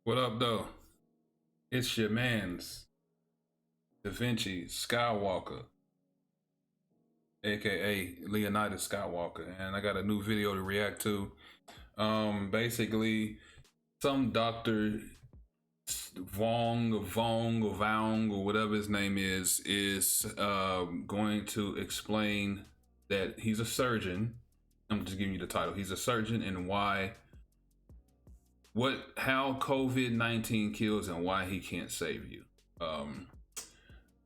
What up, though? It's your man's Da Vinci Skywalker, aka Leonidas Skywalker, and I got a new video to react to. Basically, some doctor Vong or whatever his name is going to explain that he's a surgeon. I'm just giving you the title. He's a surgeon, and how COVID-19 kills and why he can't save you. I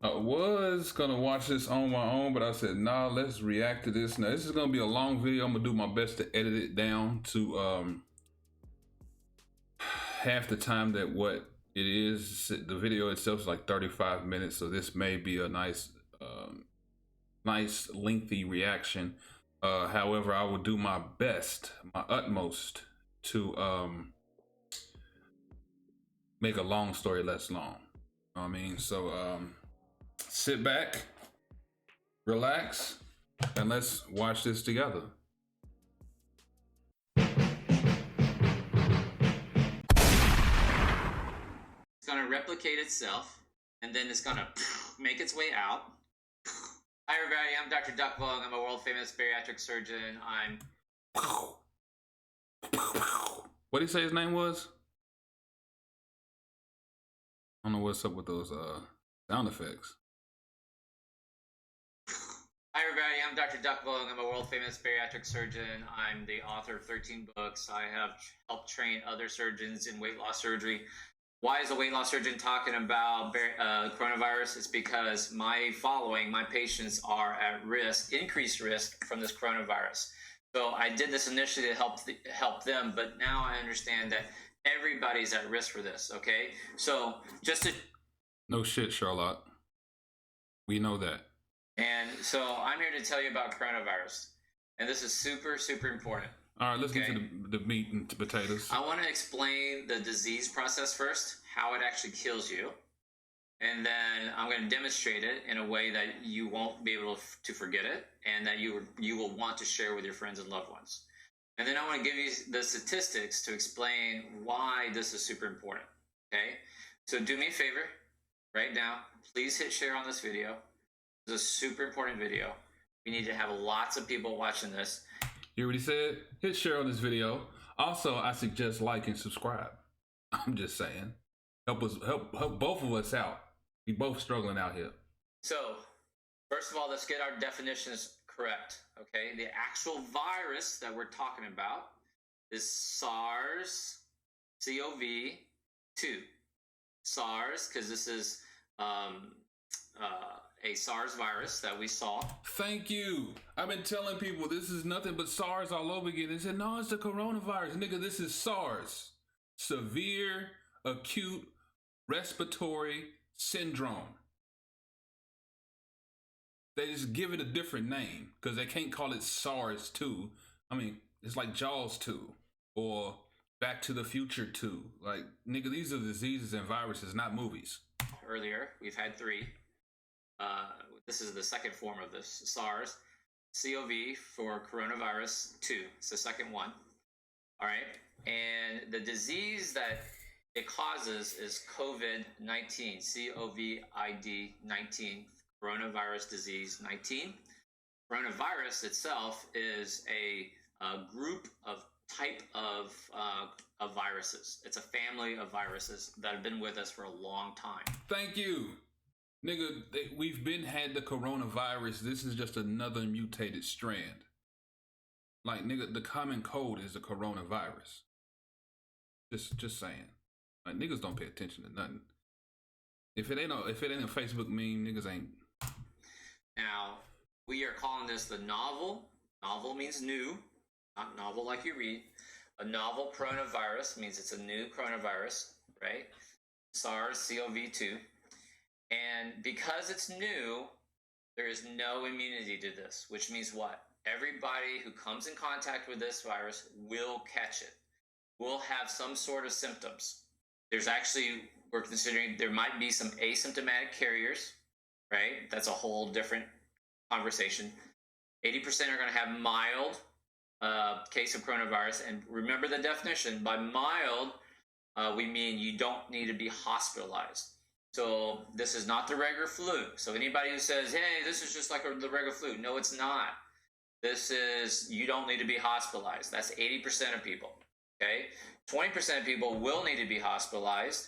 was gonna watch this on my own, but I said, nah, let's react to this. Now, this is gonna be a long video. I'm gonna do my best to edit it down to half the time that what it is. The video itself is like 35 minutes, so this may be a nice lengthy reaction. However, I will do my best, my utmost to make a long story less long. You know what I mean? So sit back, relax, and let's watch this together. It's gonna replicate itself, and then it's gonna make its way out. Hi everybody, I'm Dr. Duck Vong. I'm a world famous bariatric surgeon. What did he say his name was? I don't know what's up with those sound effects. Hi everybody, I'm Dr. Duck Vong. I'm a world famous bariatric surgeon. I'm the author of 13 books. I have helped train other surgeons in weight loss surgery. Why is a weight loss surgeon talking about coronavirus? It's because my patients are at risk, increased risk from this coronavirus. So I did this initially to help them, but now I understand that everybody's at risk for this, okay? So just to... No shit, Charlotte. We know that. And so I'm here to tell you about coronavirus. And this is super, super important. All right, let's get to the meat and potatoes. I want to explain the disease process first, how it actually kills you. And then I'm going to demonstrate it in a way that you won't be able to forget it and that you will want to share with your friends and loved ones. And then I want to give you the statistics to explain why this is super important, okay? So do me a favor right now. Please hit share on this video. This is a super important video. We need to have lots of people watching this. You already said, hit share on this video. Also, I suggest like and subscribe. I'm just saying. Help both of us out. We both struggling out here. So, first of all, let's get our definitions correct, okay? The actual virus that we're talking about is SARS-CoV-2. SARS, because this is a SARS virus that we saw. Thank you. I've been telling people this is nothing but SARS all over again. They said, no, it's the coronavirus. Nigga, this is SARS. Severe acute respiratory syndrome. They just give it a different name because they can't call it SARS 2. I mean, it's like Jaws 2 or Back to the Future 2. Like, nigga, these are diseases and viruses, not movies. Earlier, we've had 3. This is the second form of this, SARS. CoV for coronavirus 2. It's the second one. All right. And the disease that it causes is COVID-19, COVID-19, coronavirus disease 19. Coronavirus itself is a group of type of viruses. It's a family of viruses that have been with us for a long time. Thank you. Nigga, we've been had the coronavirus. This is just another mutated strand. Like, nigga, the common cold is the coronavirus. Just saying. Like, niggas don't pay attention to nothing. If it ain't a Facebook meme, niggas ain't. Now, we are calling this the novel. Novel means new, not novel like you read. A novel coronavirus means it's a new coronavirus, right? SARS-CoV-2. And because it's new, there is no immunity to this, which means what? Everybody who comes in contact with this virus will catch it, will have some sort of symptoms. There's actually, we're considering there might be some asymptomatic carriers, right? That's a whole different conversation. 80% are going to have mild case of coronavirus. And remember the definition. By mild, we mean you don't need to be hospitalized. So this is not the regular flu. So anybody who says, hey, this is just like the regular flu, no, it's not. This is, you don't need to be hospitalized. That's 80% of people, okay? 20% of people will need to be hospitalized.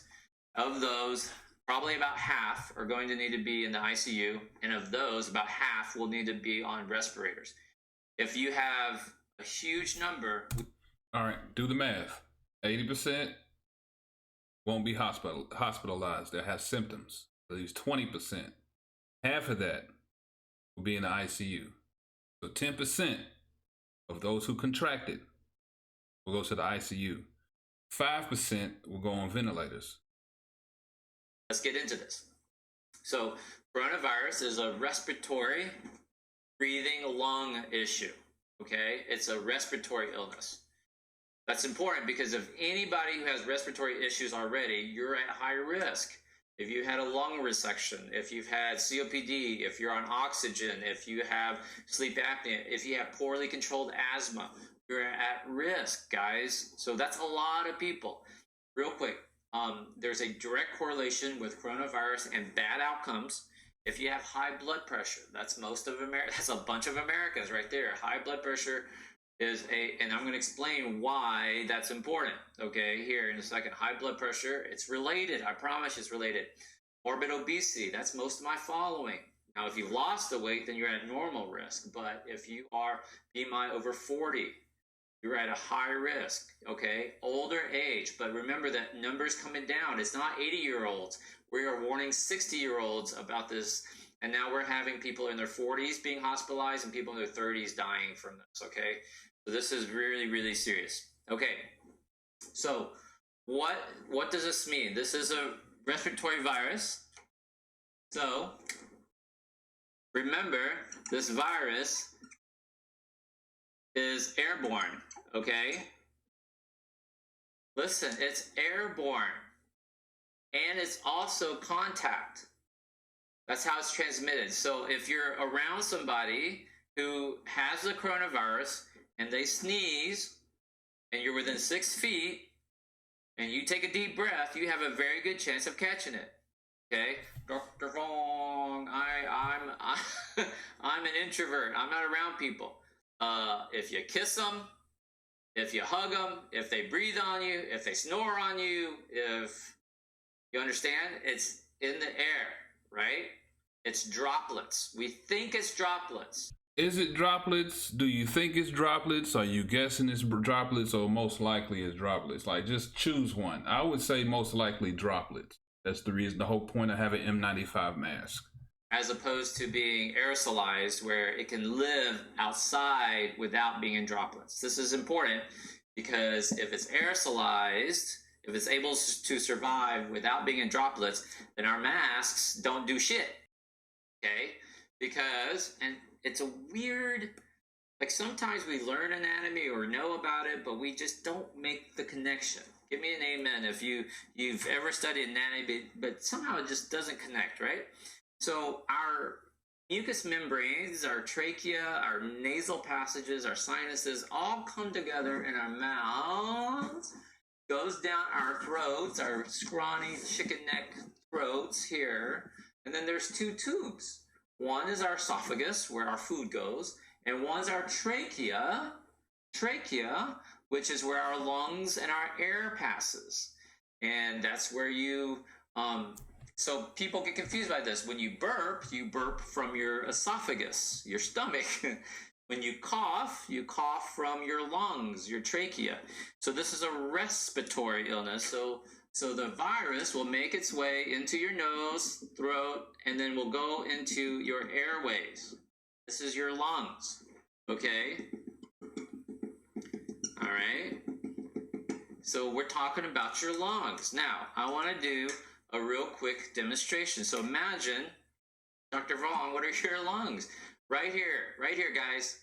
Of those, probably about half are going to need to be in the ICU, and of those, about half will need to be on respirators. If you have a huge number... All right, do the math. 80% won't be hospitalized. They'll have symptoms. At least 20%. Half of that will be in the ICU. So 10% of those who contracted will go to the ICU. 5% will go on ventilators. Let's get into this. So coronavirus is a respiratory breathing lung issue, okay? It's a respiratory illness. That's important because if anybody who has respiratory issues already, you're at high risk. If you had a lung resection, if you've had COPD, if you're on oxygen, if you have sleep apnea, if you have poorly controlled asthma, you're at risk, guys. So that's a lot of people. Real quick, there's a direct correlation with coronavirus and bad outcomes. If you have high blood pressure, that's most of America. That's a bunch of Americans right there. High blood pressure is and I'm going to explain why that's important, okay, here in a second. High blood pressure, it's related. I promise it's related. Morbid obesity, that's most of my following. Now, if you've lost the weight, then you're at normal risk. But if you are BMI over 40, you're at a high risk, okay? Older age, but remember that number's coming down. It's not 80-year-olds. We are warning 60-year-olds about this. And now we're having people in their 40s being hospitalized and people in their 30s dying from this, okay? So this is really, really serious. Okay, so what does this mean? This is a respiratory virus. So remember, this virus is airborne, okay? Listen, it's airborne. And it's also contact. That's how it's transmitted. So if you're around somebody who has the coronavirus and they sneeze and you're within 6 feet and you take a deep breath, you have a very good chance of catching it. Okay? Dr. Fong, I'm an introvert. I'm not around people. If you kiss them, if you hug them, if they breathe on you, if they snore on you, if you understand, it's in the air. Right? It's droplets. We think it's droplets. Is it droplets? Do you think it's droplets? Are you guessing it's droplets, or most likely it's droplets? Like, just choose one. I would say most likely droplets. That's the reason, the whole point of having N95 mask. As opposed to being aerosolized, where it can live outside without being in droplets. This is important because if it's aerosolized, if it's able to survive without being in droplets, then our masks don't do shit, okay? Because, and it's a weird, like sometimes we learn anatomy or know about it, but we just don't make the connection. Give me an amen if you've ever studied anatomy, but somehow it just doesn't connect, right? So our mucous membranes, our trachea, our nasal passages, our sinuses all come together in our mouths, goes down our throats, our scrawny chicken neck throats here, and then there's 2 tubes. One is our esophagus, where our food goes, and one's our trachea, which is where our lungs and our air passes. And that's where you, so people get confused by this. When you burp from your esophagus, your stomach. When you cough from your lungs, your trachea. So this is a respiratory illness. So the virus will make its way into your nose, throat, and then will go into your airways. This is your lungs, okay? All right? So we're talking about your lungs. Now, I want to do a real quick demonstration. So imagine, Dr. Vaughn, what are your lungs? Right here, guys.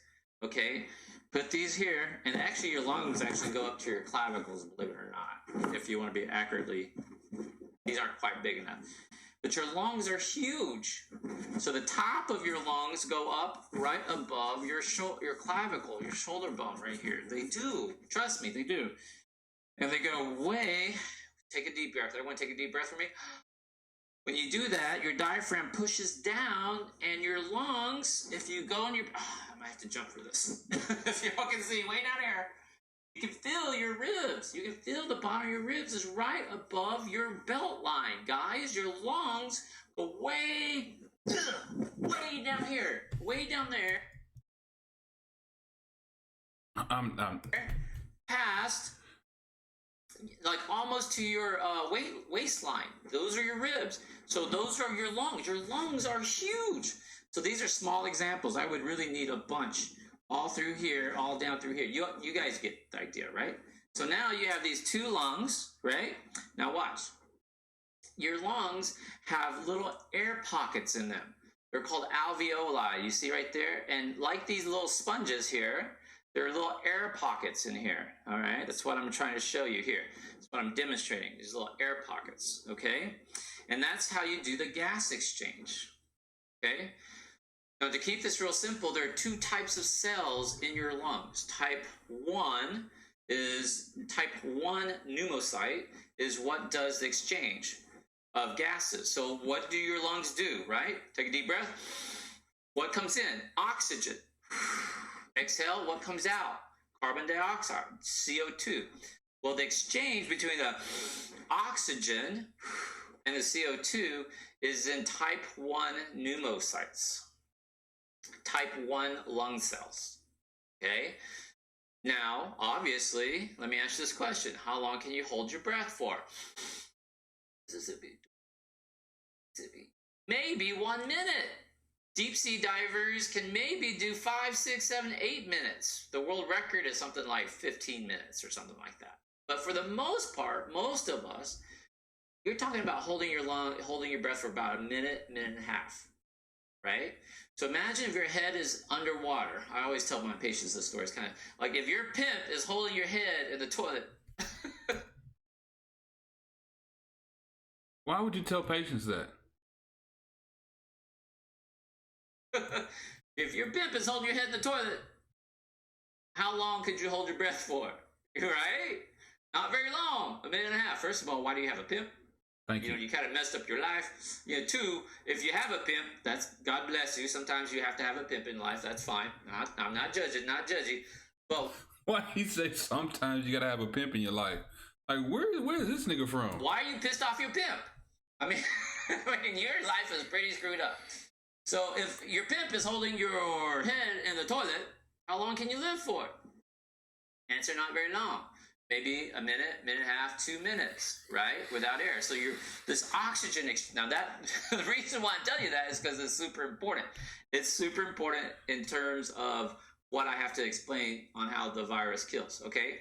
Okay, put these here, and actually your lungs actually go up to your clavicles, believe it or not, if you want to be accurately. These aren't quite big enough. But your lungs are huge. So the top of your lungs go up right above your clavicle, your shoulder bone right here. They do. Trust me, they do. And they go way take a deep breath. Everyone take a deep breath for me. When you do that, your diaphragm pushes down, and your lungs, if you go in your... I might have to jump for this. If y'all can see, way down here, you can feel your ribs. You can feel the bottom of your ribs is right above your belt line, guys. Your lungs go way down here, way down there. Past, like almost to your waistline. Those are your ribs. So those are your lungs. Your lungs are huge. So these are small examples. I would really need a bunch. All through here, all down through here. You guys get the idea, right? So now you have these two lungs, right? Now watch. Your lungs have little air pockets in them. They're called alveoli. You see right there? And like these little sponges here, there are little air pockets in here, all right? That's what I'm trying to show you here. That's what I'm demonstrating, these little air pockets, okay? And that's how you do the gas exchange, okay? Now, to keep this real simple, there are two types of cells in your lungs. Type 1 pneumocyte is what does the exchange of gases. So what do your lungs do, right? Take a deep breath. What comes in? Oxygen. Exhale, what comes out? Carbon dioxide, CO2. Well, the exchange between the oxygen and the CO2 is in type 1 pneumocytes. Type 1 lung cells, okay? Now, obviously, let me ask you this question. How long can you hold your breath for? Maybe 1 minute. Deep sea divers can maybe do 5, 6, 7, 8 minutes. The world record is something like 15 minutes or something like that. But for the most part, most of us, you're talking about holding your breath for about a minute, minute and a half, right? So imagine if your head is underwater. I always tell my patients this story. It's kind of like if your pimp is holding your head in the toilet. Why would you tell patients that? If your pimp is holding your head in the toilet, how long could you hold your breath for? Right? Not very long. A minute and a half. First of all, why do you have a pimp? Thank you. You kind of messed up your life. Two, if you have a pimp, that's God bless you. Sometimes you have to have a pimp in life. That's fine. I'm not judging, But why he say sometimes you gotta have a pimp in your life? Like where is this nigga from? Why are you pissed off your pimp? I mean, your life is pretty screwed up. So if your pimp is holding your head in the toilet, how long can you live for? Answer, not very long. Maybe a minute, minute and a half, 2 minutes, right? Without air. So this oxygen, now that, the reason why I'm telling you that is because it's super important. It's super important in terms of what I have to explain on how the virus kills, okay?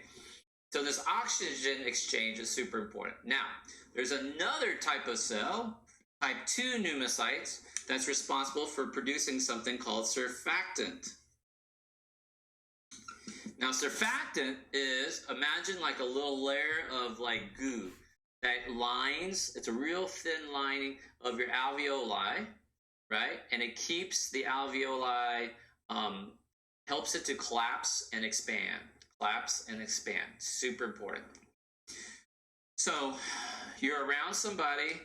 So this oxygen exchange is super important. Now, there's another type of cell, type 2 pneumocytes, that's responsible for producing something called surfactant. Now, surfactant is, imagine like a little layer of like goo that lines, it's a real thin lining of your alveoli, right? And it keeps the alveoli, helps it to collapse and expand. Collapse and expand. Super important. So, you're around somebody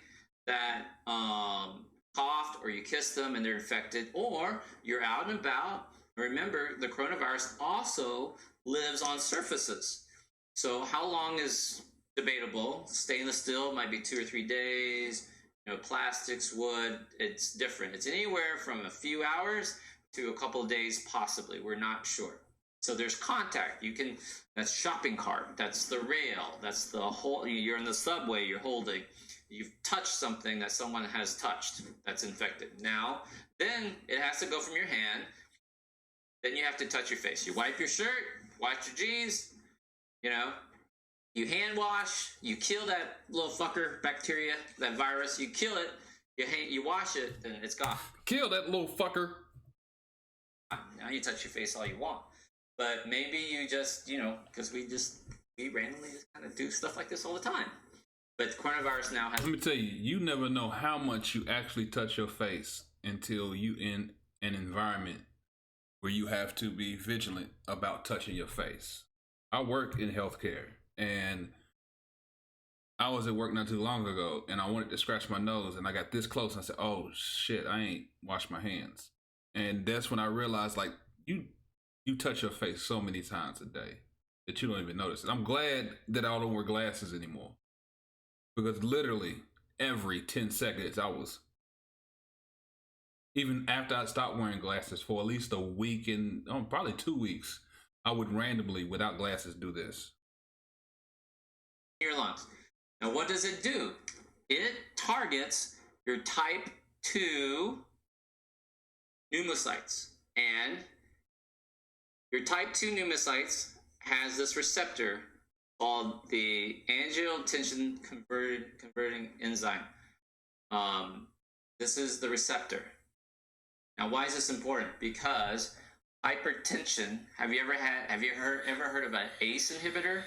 that coughed, or you kissed them and they're infected, or you're out and about. Remember, the coronavirus also lives on surfaces. So how long is debatable? Stainless steel might be 2 or 3 days. Plastics, wood, it's different. It's anywhere from a few hours to a couple of days, possibly. We're not sure. So there's contact. That's shopping cart. That's the rail. That's the whole, you're in the subway, you're holding. You've touched something that someone has touched that's infected. Now, then it has to go from your hand. Then you have to touch your face. You wipe your shirt, wash your jeans, you hand wash, you kill that little fucker, bacteria, that virus, you kill it, you wash it, and it's gone. Kill that little fucker. Now you touch your face all you want. But maybe you just, because we randomly just kind of do stuff like this all the time. But coronavirus now has... Let me tell you, you never know how much you actually touch your face until you in an environment where you have to be vigilant about touching your face. I work in healthcare, and I was at work not too long ago, and I wanted to scratch my nose, and I got this close. And I said, "Oh shit, I ain't washed my hands." And that's when I realized, like, you touch your face so many times a day that you don't even notice it. I'm glad that I don't wear glasses anymore, because literally every 10 seconds I was, even after I stopped wearing glasses for at least a week and probably 2 weeks, I would randomly, without glasses, do this. Your lungs. Now, what does it do? It targets your type 2 pneumocytes. And your type 2 pneumocytes has this receptor called the angiotensin converting enzyme. This is the receptor. Now, why is this important? Because hypertension. Have you ever heard of an ACE inhibitor?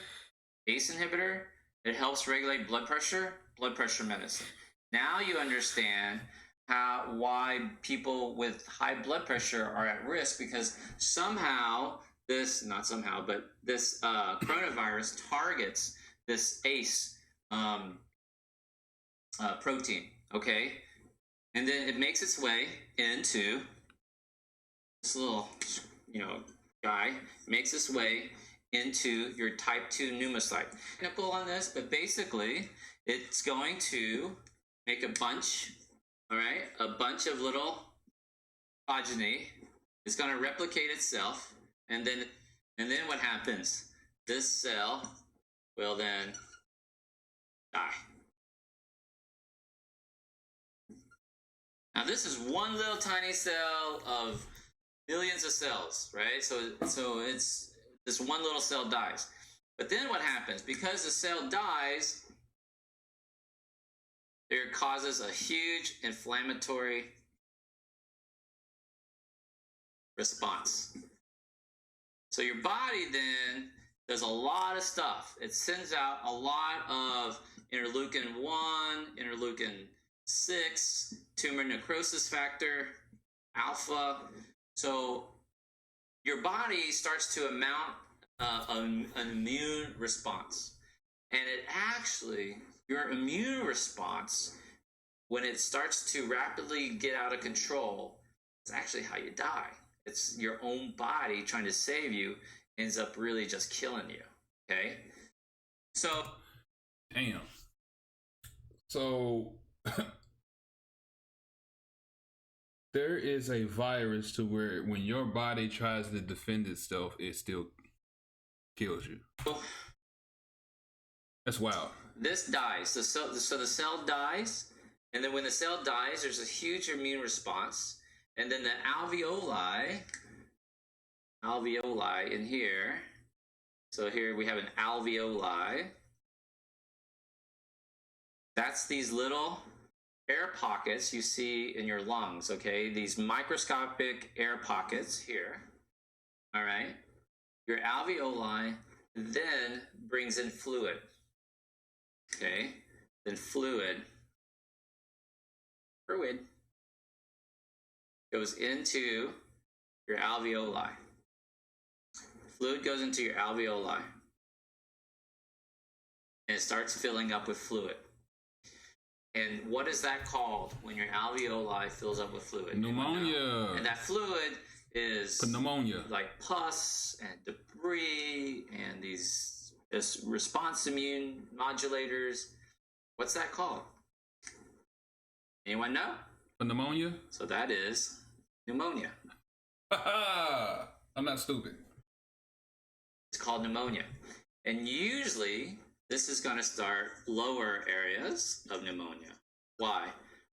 ACE inhibitor. It helps regulate blood pressure medicine. Now you understand why people with high blood pressure are at risk, because this coronavirus targets this ACE protein, okay? And then it makes its way into this little, guy, makes its way into your type 2 pneumocyte. Technical on this, but basically it's going to make a bunch, all right, a bunch of little progeny. It's going to replicate itself, and then what happens? This cell will then die. Now this is one little tiny cell of millions of cells, right? So it's this one little cell dies. But then what happens? Because the cell dies, it causes a huge inflammatory response. So your body then does a lot of stuff. It sends out a lot of interleukin 1, interleukin 6, tumor necrosis factor, alpha. So your body starts to mount an immune response. And your immune response, when it starts to rapidly get out of control, it's actually how you die. It's your own body trying to save you, ends up really just killing you, okay? So... Damn. So... there is a virus to where when your body tries to defend itself, it still kills you. That's wild. This dies. So the cell dies, and then when the cell dies, there's a huge immune response, and then the alveoli in here. So here we have an alveoli. That's these little air pockets you see in your lungs, okay? These microscopic air pockets here, all right? Your alveoli then brings in fluid, okay? Then fluid goes into your alveoli. Fluid goes into your alveoli, and it starts filling up with fluid. And what is that called when your alveoli fills up with fluid? Pneumonia. And that fluid is pneumonia, like pus and debris and these response immune modulators. What's that called? Anyone know? Pneumonia. So that is pneumonia. I'm not stupid. It's called pneumonia. And usually this is going to start lower areas of pneumonia. Why?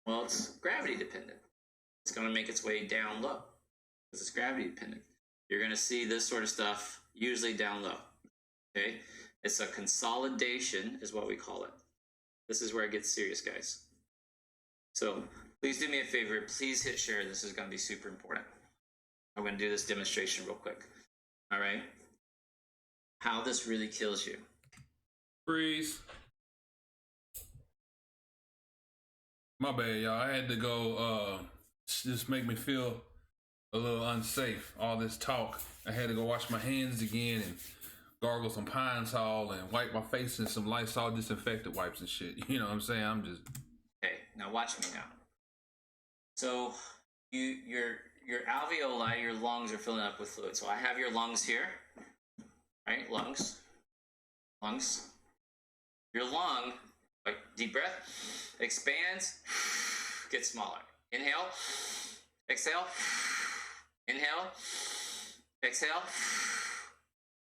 Well, it's gravity dependent. It's going to make its way down low because it's gravity dependent. You're going to see this sort of stuff usually down low. Okay? It's a consolidation is what we call it. This is where it gets serious, guys. So please do me a favor. Please hit share. This is going to be super important. I'm going to do this demonstration real quick. All right? How this really kills you. Freeze. My bad, y'all. I had to go just make me feel a little unsafe. All this talk. I had to go wash my hands again and gargle some Pine Sol and wipe my face in some Lysol disinfectant wipes and shit. You know what I'm saying? I'm just Okay, now watch me now. So your alveoli, your lungs are filling up with fluid. So I have your lungs here, right? Lungs. Your lung, like deep breath, expands, gets smaller. Inhale, exhale, inhale, exhale.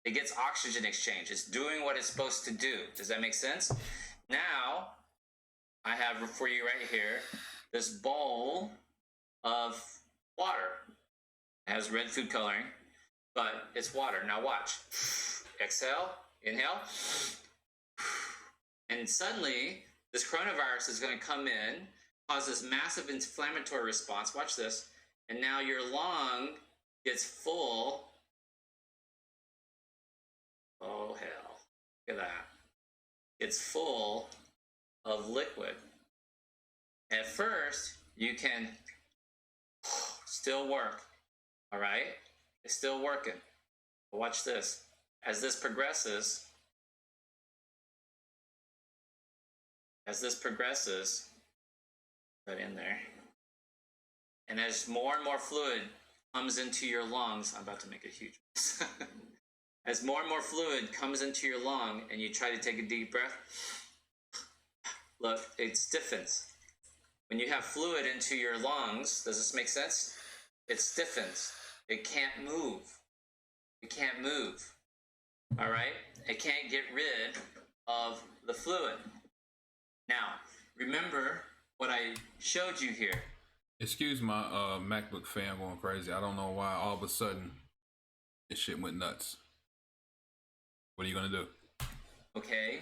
It gets oxygen exchange. It's doing what it's supposed to do. Does that make sense? Now, I have for you right here this bowl of water. It has red food coloring, but it's water. Now watch. Exhale, inhale. And suddenly, this coronavirus is going to come in, cause this massive inflammatory response. Watch this. And now your lung gets full. Oh, hell. Look at that. It's full of liquid. At first, you can still work. All right? It's still working. But watch this. As this progresses, put in there. And as more and more fluid comes into your lungs, I'm about to make a huge mess. As more and more fluid comes into your lung and you try to take a deep breath, look, it stiffens. When you have fluid into your lungs, does this make sense? It stiffens. It can't move. It can't move. All right? It can't get rid of the fluid. Now, remember what I showed you here. excuse my MacBook fan going crazy. I don't know why all of a sudden this shit went nuts. What are you gonna do? Okay,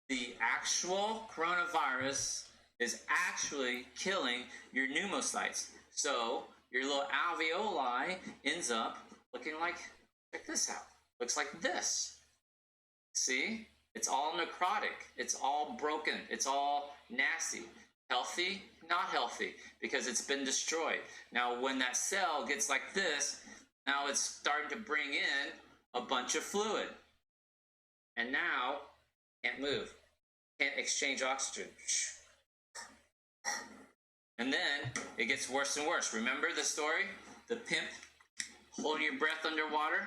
the actual coronavirus is actually killing your pneumocytes. So your little alveoli ends up looking like, check this out. Looks like this. See? It's all necrotic. It's all broken. It's all nasty. Healthy? Not healthy, because it's been destroyed. Now, when that cell gets like this, now it's starting to bring in a bunch of fluid. And now, can't move. Can't exchange oxygen. And then, it gets worse and worse. Remember the story? The pimp holding your breath underwater?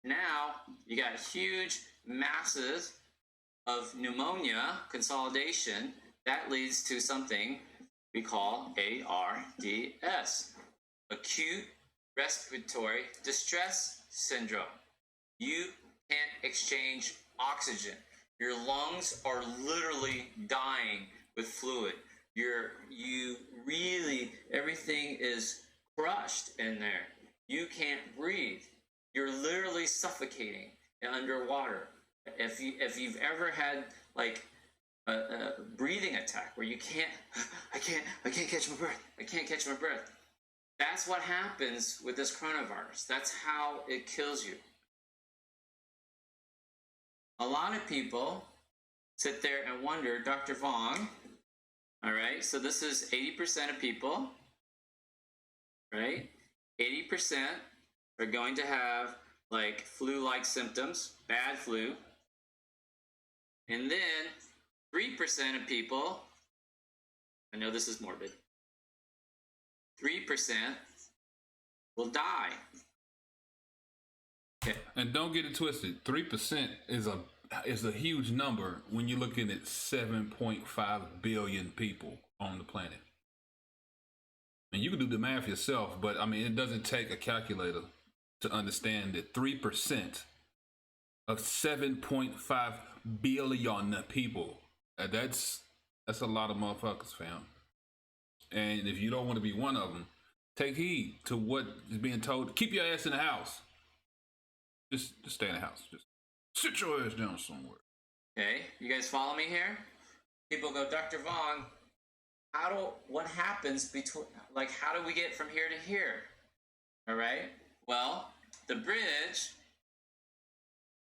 Now, you got huge masses of pneumonia consolidation. That leads to something we call ARDS, acute respiratory distress syndrome. You can't exchange oxygen. Your lungs are literally dying with fluid. Everything is crushed in there. You can't breathe. You're literally suffocating underwater. If you've ever had like a breathing attack where you can't, I can't catch my breath. I can't catch my breath. That's what happens with this coronavirus. That's how it kills you. A lot of people sit there and wonder, Dr. Vong, all right, so this is 80% of people, right? 80% are going to have like flu-like symptoms, bad flu. And then 3% of people, I know this is morbid, 3% will die. Okay. And don't get it twisted. 3% is a huge number when you're looking at 7.5 billion people on the planet. And you can do the math yourself, but I mean, it doesn't take a calculator to understand that 3% of 7.5 billion people, that's a lot of motherfuckers, fam. And if you don't want to be one of them, take heed to what is being told. Keep your ass in the house. Just stay in the house. Just sit your ass down somewhere. Okay, you guys follow me here? People go, Dr. Vong, what happens between, like, how do we get from here to here? All right, well, the bridge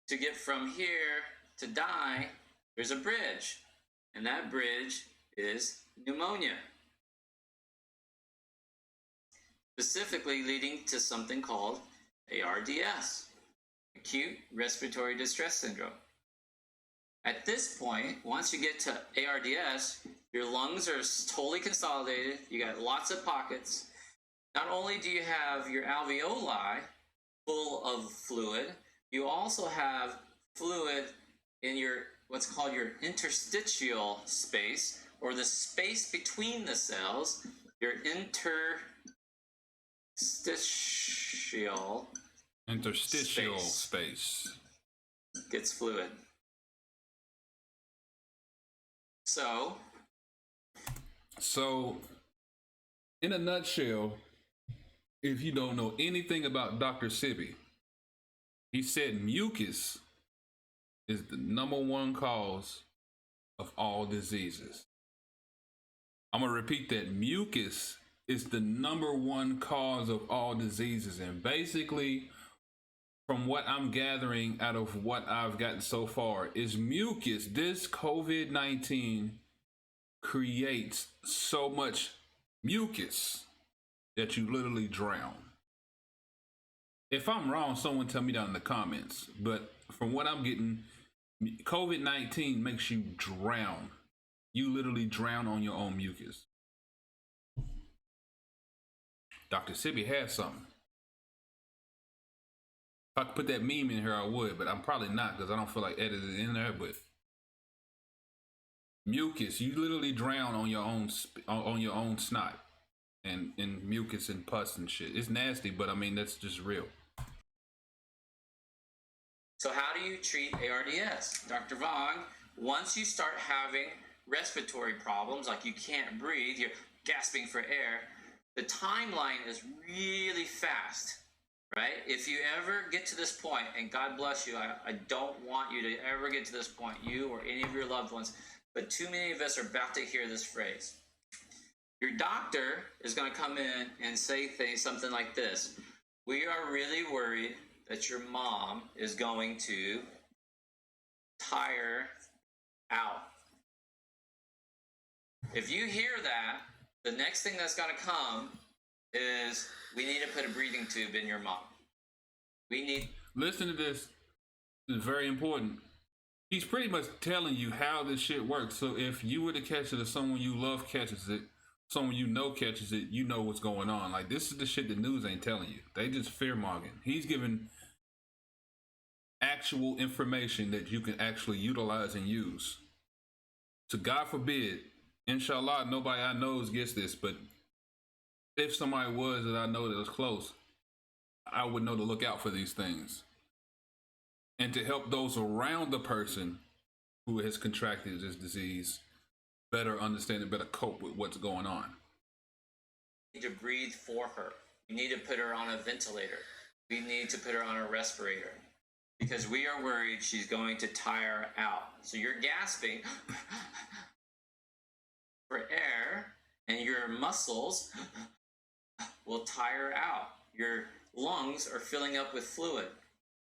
to get from here to die, there's a bridge, and that bridge is pneumonia. Specifically leading to something called ARDS. acute respiratory distress syndrome. At this point, once you get to ARDS, your lungs are totally consolidated. You got lots of pockets. Not only do you have your alveoli full of fluid, you also have fluid in your what's called your interstitial space, or the space between the cells. Your interstitial space gets fluid. So, in a nutshell, if you don't know anything about Dr. Sebi, he said mucus is the #1 cause of all diseases. I'm going to repeat that. Mucus is the #1 cause of all diseases. And basically, from what I'm gathering out of what I've gotten so far, is mucus. This COVID-19 creates so much mucus that you literally drown. If I'm wrong, someone tell me down in the comments. But from what I'm getting, COVID-19 makes you drown. You literally drown on your own mucus. Dr. Sebi has something. If I could put that meme in here, I would, but I'm probably not because I don't feel like editing it in there. But mucus, you literally drown on your own snot and mucus and pus and shit. It's nasty, but I mean that's just real. So how do you treat ARDS? Dr. Vaughn, once you start having respiratory problems, like you can't breathe, you're gasping for air, the timeline is really fast, right? If you ever get to this point, and God bless you, I don't want you to ever get to this point, you or any of your loved ones, but too many of us are about to hear this phrase. Your doctor is going to come in and say something like this: we are really worried that your mom is going to tire out. If you hear that, the next thing that's going to come is we need to put a breathing tube in your mom. Listen to this. It's very important. He's pretty much telling you how this shit works. So if you were to catch it or someone you love catches it, someone you know catches it, you know what's going on. Like, this is the shit the news ain't telling you. They just fear-mongering. He's giving actual information that you can actually utilize and use. So God forbid, inshallah, nobody I know gets this, but if somebody was that I know that was close, I would know to look out for these things. And to help those around the person who has contracted this disease better understand and better cope with what's going on. You need to breathe for her. You need to put her on a ventilator. We need to put her on a respirator because we are worried she's going to tire out. So you're gasping for air and your muscles will tire out. Your lungs are filling up with fluid,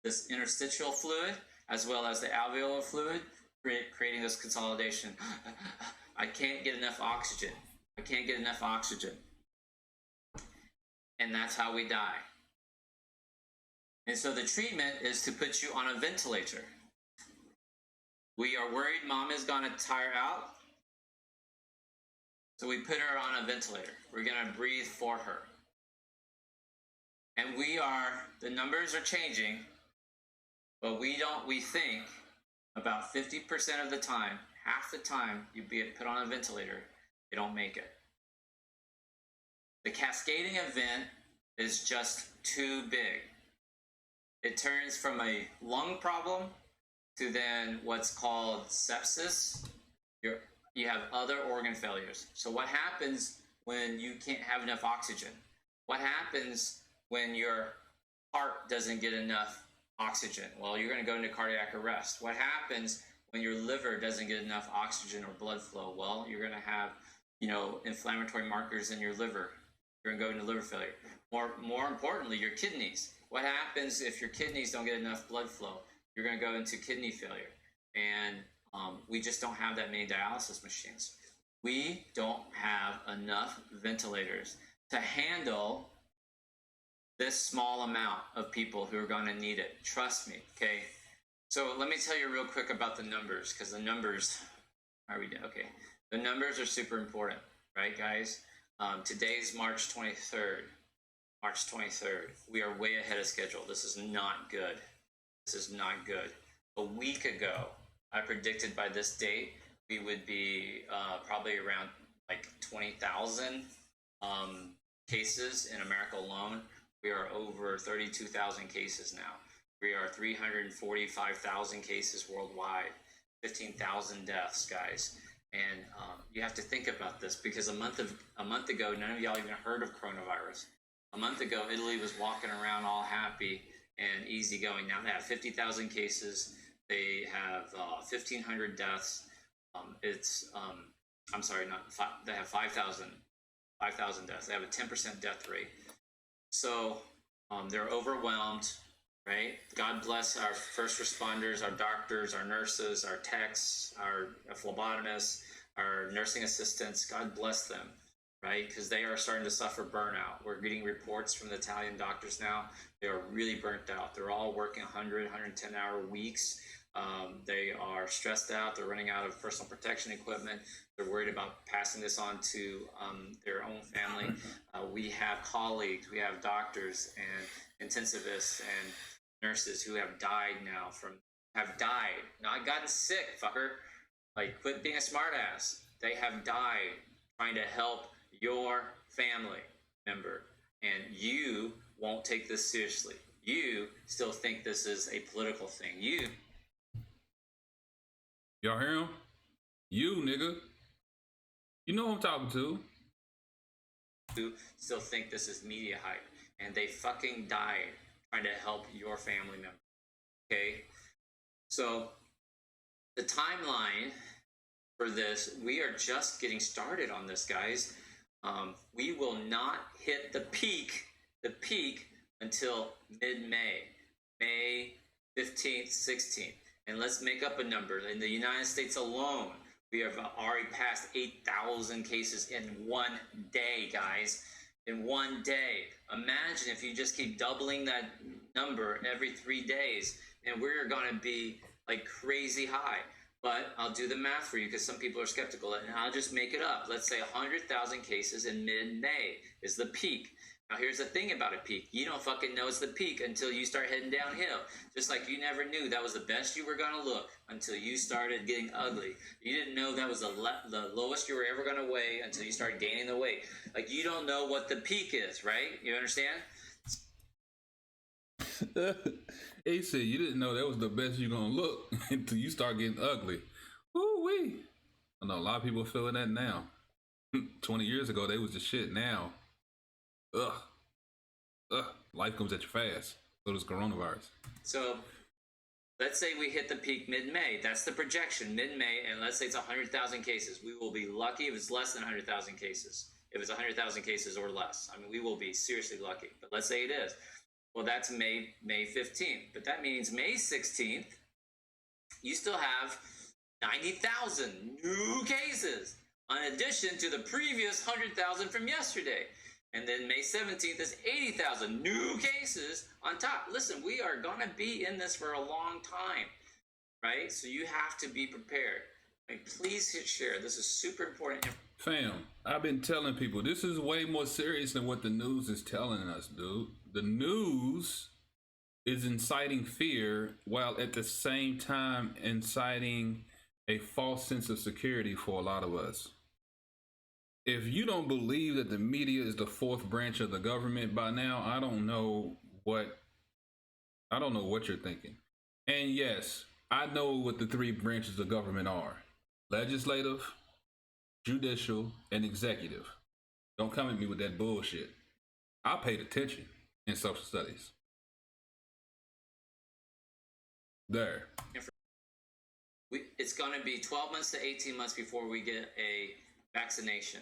this interstitial fluid as well as the alveolar fluid, creating this consolidation. I can't get enough oxygen. I can't get enough oxygen. And that's how we die. And so the treatment is to put you on a ventilator. We are worried mom is going to tire out. So we put her on a ventilator. We're going to breathe for her. And the numbers are changing, but we think about 50% of the time, half the time you be put on a ventilator, you don't make it. The cascading event is just too big. It turns from a lung problem to then what's called sepsis. You have other organ failures. So what happens when you can't have enough oxygen? What happens when your heart doesn't get enough oxygen? Well, you're going to go into cardiac arrest. What happens when your liver doesn't get enough oxygen or blood flow? Well, you're going to have, inflammatory markers in your liver. You're going to go into liver failure. More importantly, your kidneys. What happens if your kidneys don't get enough blood flow? You're going to go into kidney failure. And we just don't have that many dialysis machines. We don't have enough ventilators to handle this small amount of people who are going to need it. Trust me, okay? So let me tell you real quick about the numbers, because the numbers, are we done? Okay. The numbers are super important, right, guys? Today's March 23rd. March 23rd. We are way ahead of schedule. This is not good. This is not good. A week ago, I predicted by this date, we would be probably around like 20,000 cases in America alone. We are over 32,000 cases now. We are 345,000 cases worldwide, 15,000 deaths, guys. And you have to think about this, because a month ago, none of y'all even heard of coronavirus. A month ago, Italy was walking around all happy and easygoing. Now they have 50,000 cases. They have 1,500 deaths. I'm sorry, they have 5,000 deaths. They have a 10% death rate. So they're overwhelmed, right? God bless our first responders, our doctors, our nurses, our techs, our phlebotomists, our nursing assistants. God bless them, right? Because they are starting to suffer burnout. We're getting reports from the Italian doctors now. They are really burnt out. They're all working 100, 110-hour weeks. They are stressed out. They're running out of personal protection equipment. They're worried about passing this on to their own family. We have colleagues, we have doctors and intensivists and nurses who have died now not gotten sick, fucker. Like, quit being a smartass. They have died trying to help your family member, and you won't take this seriously. You still think this is a political thing. Y'all hear him? You, nigga. You know who I'm talking to. You still think this is media hype, and they fucking died trying to help your family member. Okay? So, the timeline for this, we are just getting started on this, guys. We will not hit the peak until mid-May, May 15th, 16th. And let's make up a number. In the United States alone, we have already passed 8,000 cases in one day, guys. In one day. Imagine if you just keep doubling that number every 3 days, and we're going to be like crazy high. But I'll do the math for you, because some people are skeptical, and I'll just make it up. Let's say 100,000 cases in mid-May is the peak. Now, here's the thing about a peak. You don't fucking know it's the peak until you start heading downhill. Just like you never knew that was the best you were going to look until you started getting ugly. You didn't know that was the lowest you were ever going to weigh until you started gaining the weight. Like, you don't know what the peak is, right? You understand? He said you didn't know that was the best you're going to look until you start getting ugly. Woo-wee. I know a lot of people feeling that now. 20 years ago, they was the shit. Now, life comes at you fast. So does coronavirus. So let's say we hit the peak mid-May. That's the projection, mid-May, and let's say it's 100,000 cases. We will be lucky if it's less than 100,000 cases. If it's 100,000 cases or less. I mean, we will be seriously lucky. But let's say it is. Well, that's May 15th. But that means May 16th, you still have 90,000 new cases, in addition to the previous 100,000 from yesterday. And then May 17th is 80,000 new cases on top. Listen, we are going to be in this for a long time, right? So you have to be prepared. Like, please hit share. This is super important. Fam, I've been telling people, this is way more serious than what the news is telling us, dude. The news is inciting fear while at the same time inciting a false sense of security for a lot of us. If you don't believe that the media is the fourth branch of the government by now, I don't know what you're thinking. And yes, I know what the three branches of government are: legislative, judicial, and executive. Don't come at me with that bullshit. I paid attention in social studies. There. It's going to be 12 months to 18 months before we get a vaccination.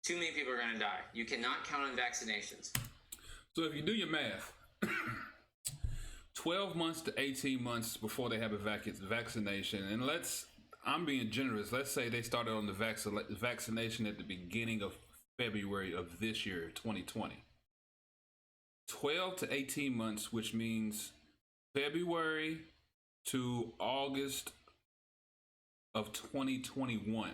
Too many people are going to die. You cannot count on vaccinations. So if you do your math, 12 months to 18 months before they have a vaccination, and I'm being generous, let's say they started on the vaccination at the beginning of February of this year, 2020. 12 to 18 months, which means February to August of 2021.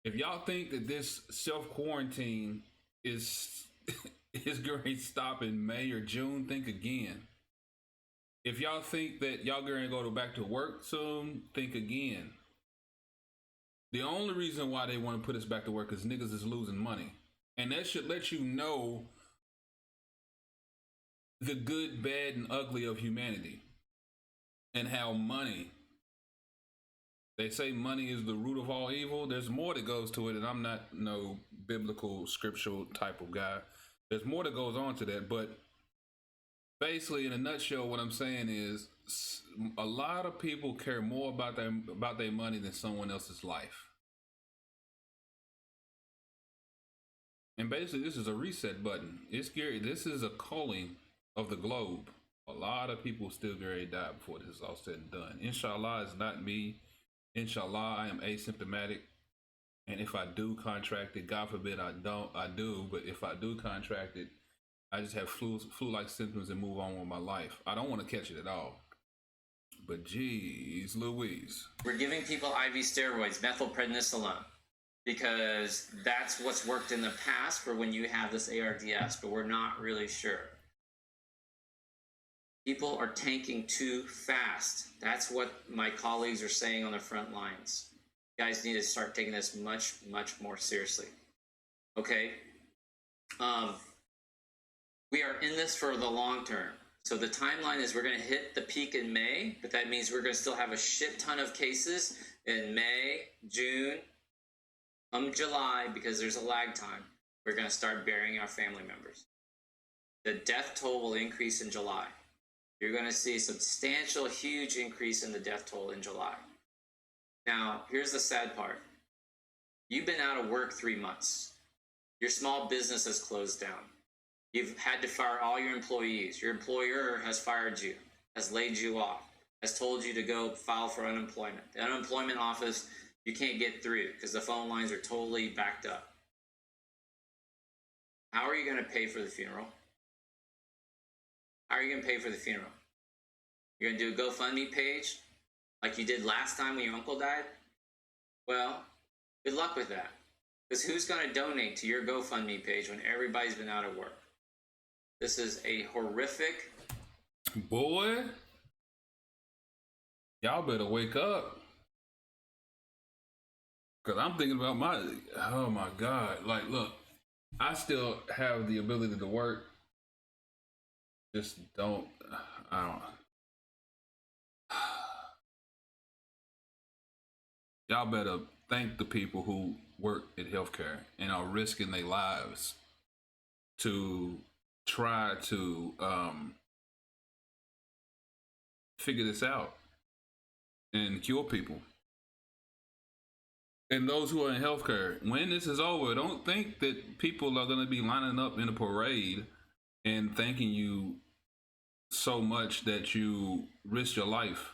If y'all think that this self-quarantine is is going to stop in May or June, think again. If y'all think that y'all going to go back to work soon, think again. The only reason why they want to put us back to work is niggas is losing money. And that should let you know the good, bad, and ugly of humanity. And how money, they say money is the root of all evil. There's more that goes to it, and I'm not no biblical, scriptural type of guy. There's more that goes on to that, but basically, in a nutshell, what I'm saying is a lot of people care more about their money than someone else's life. And basically, this is a reset button. It's scary. This is a culling of the globe. A lot of people still get ready to die before this is all said and done. Inshallah is not me. Inshallah, I am asymptomatic. And if I do contract it, God forbid I do. But if I do contract it, I just have flu-like symptoms and move on with my life. I don't want to catch it at all. But geez, Louise. We're giving people IV steroids, methylprednisolone, because that's what's worked in the past for when you have this ARDS, but we're not really sure. People are tanking too fast. That's what my colleagues are saying on the front lines. You guys need to start taking this much, much more seriously. Okay? We are in this for the long term. So the timeline is we're going to hit the peak in May, but that means we're going to still have a shit ton of cases in May, June, July, because there's a lag time. We're going to start burying our family members. The death toll will increase in July. You're going to see a substantial, huge increase in the death toll in July. Now, here's the sad part. You've been out of work 3 months. Your small business has closed down. You've had to fire all your employees. Your employer has fired you, has laid you off, has told you to go file for unemployment. The unemployment office, you can't get through because the phone lines are totally backed up. How are you going to pay for the funeral? How are you going to pay for the funeral? You're going to do a GoFundMe page like you did last time when your uncle died? Well, good luck with that. Because who's going to donate to your GoFundMe page when everybody's been out of work? This is a horrific... Boy, y'all better wake up. Because I'm thinking about oh my God. Like, look, I still have the ability to work. Just I don't. Y'all better thank the people who work in healthcare and are risking their lives to try to figure this out and cure people. And those who are in healthcare, when this is over, don't think that people are going to be lining up in a parade and thanking you so much that you risk your life.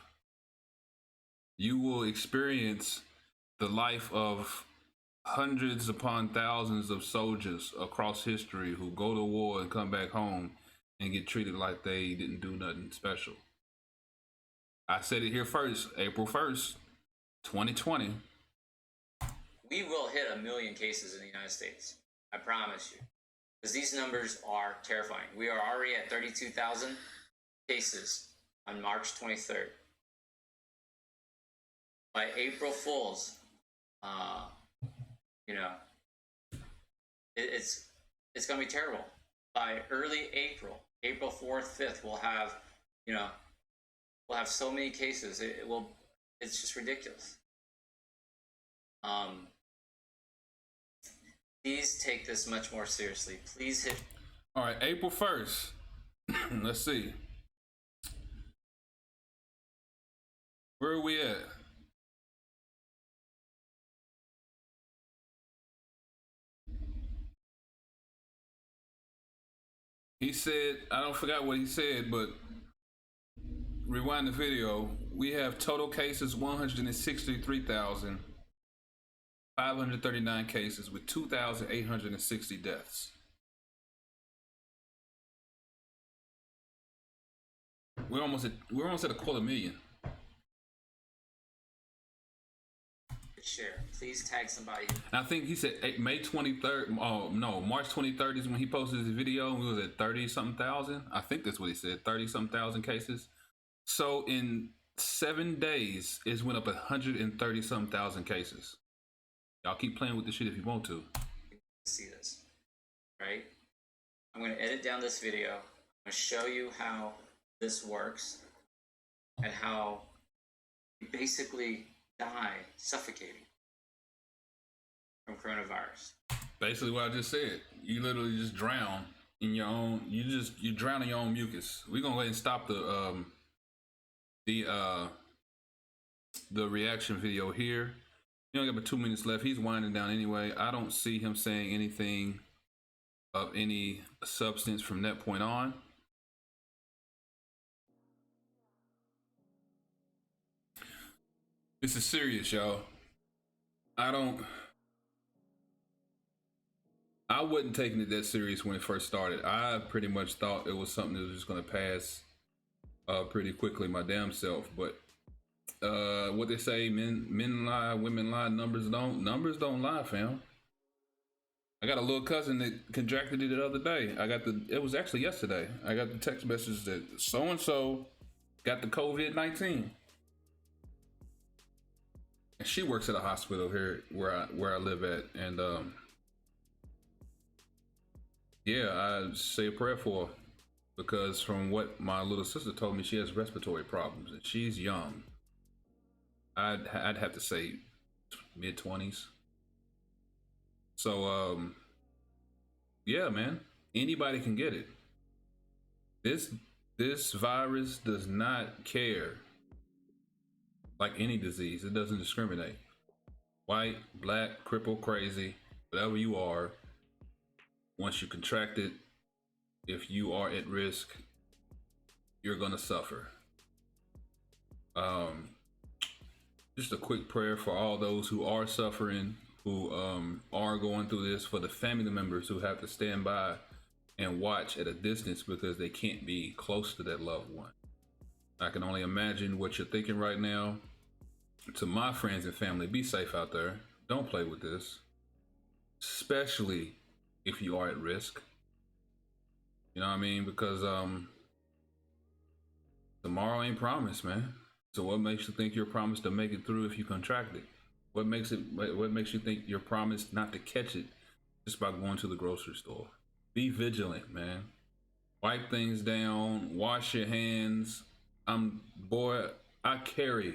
You will experience the life of hundreds upon thousands of soldiers across history who go to war and come back home and get treated like they didn't do nothing special. I said it here first, April 1st, 2020. We will hit 1 million cases in the United States. I promise you. Because these numbers are terrifying. We are already at 32,000 cases on March 23rd. By April Fools, it's going to be terrible. By early April, April 4th, 5th, we'll have so many cases. It's just ridiculous. Please take this much more seriously. Please hit. All right, April 1st. Let's see. Where are we at? He said, I don't forget what he said, but rewind the video. We have total cases 163,539 cases with 2,860 deaths. We're almost at 250,000. Share. Please tag somebody. I think he said May 23rd. Oh no, March 23rd is when he posted his video. We was at 30-something thousand. I think that's what he said. 30-something thousand cases. So in 7 days, it's went up 130-something thousand cases. Y'all keep playing with this shit if you want to. See this, right? I'm going to edit down this video. I'm going to show you how this works and how you basically die suffocating from coronavirus. Basically what I just said. You literally just drown in your own. You drown in your own mucus. We're gonna go ahead and stop the reaction video here. You only got about 2 minutes left. He's winding down anyway. I don't see him saying anything of any substance from that point on. This is serious, y'all. I wasn't taking it that serious when it first started. I pretty much thought it was something that was just going to pass pretty quickly my damn self. But what they say, men lie, women lie, numbers don't lie, fam. I got a little cousin that contracted it the other day. It was actually yesterday. I got the text message that so-and-so got the COVID-19. And she works at a hospital here where I live at. And yeah, I say a prayer for her, because from what my little sister told me, she has respiratory problems and she's young. I'd have to say mid-20s. So yeah, man, anybody can get it. This virus does not care. Like any disease, it doesn't discriminate. White, black, crippled, crazy, whatever you are, once you contract it, if you are at risk, you're gonna suffer. Just a quick prayer for all those who are suffering, who are going through this, for the family members who have to stand by and watch at a distance because they can't be close to that loved one. I can only imagine what you're thinking right now. To my friends and family, be safe out there. Don't play with this, especially if you are at risk. You know what I mean? Because tomorrow ain't promised, man. So what makes you think you're promised to make it through if you contract it? What makes you think you're promised not to catch it just by going to the grocery store? Be vigilant, man. Wipe things down. Wash your hands. I carry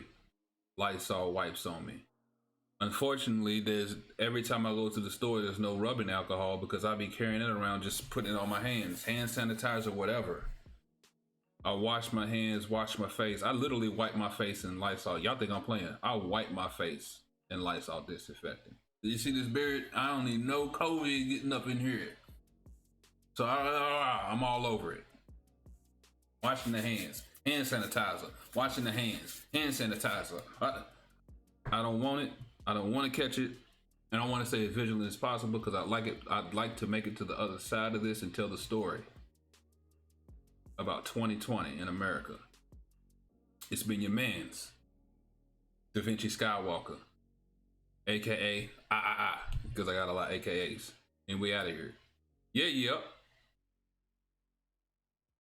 Lysol wipes on me. Unfortunately, every time I go to the store, there's no rubbing alcohol because I be carrying it around, just putting it on my hands, hand sanitizer, whatever. I wash my hands, wash my face. I literally wipe my face in Lysol. Y'all think I'm playing? I wipe my face in Lysol disinfectant. Did you see this beard? I don't need no COVID getting up in here. So I'm all over it. Washing the hands, hand sanitizer. Washing the hands, hand sanitizer. I don't want it. I don't want to catch it. And I want to stay as vigilant as possible because I like it. I'd like to make it to the other side of this and tell the story about 2020 in America. It's been your man's Da Vinci Skywalker, aka because I got a lot of AKAs, and we out of here. Yeah.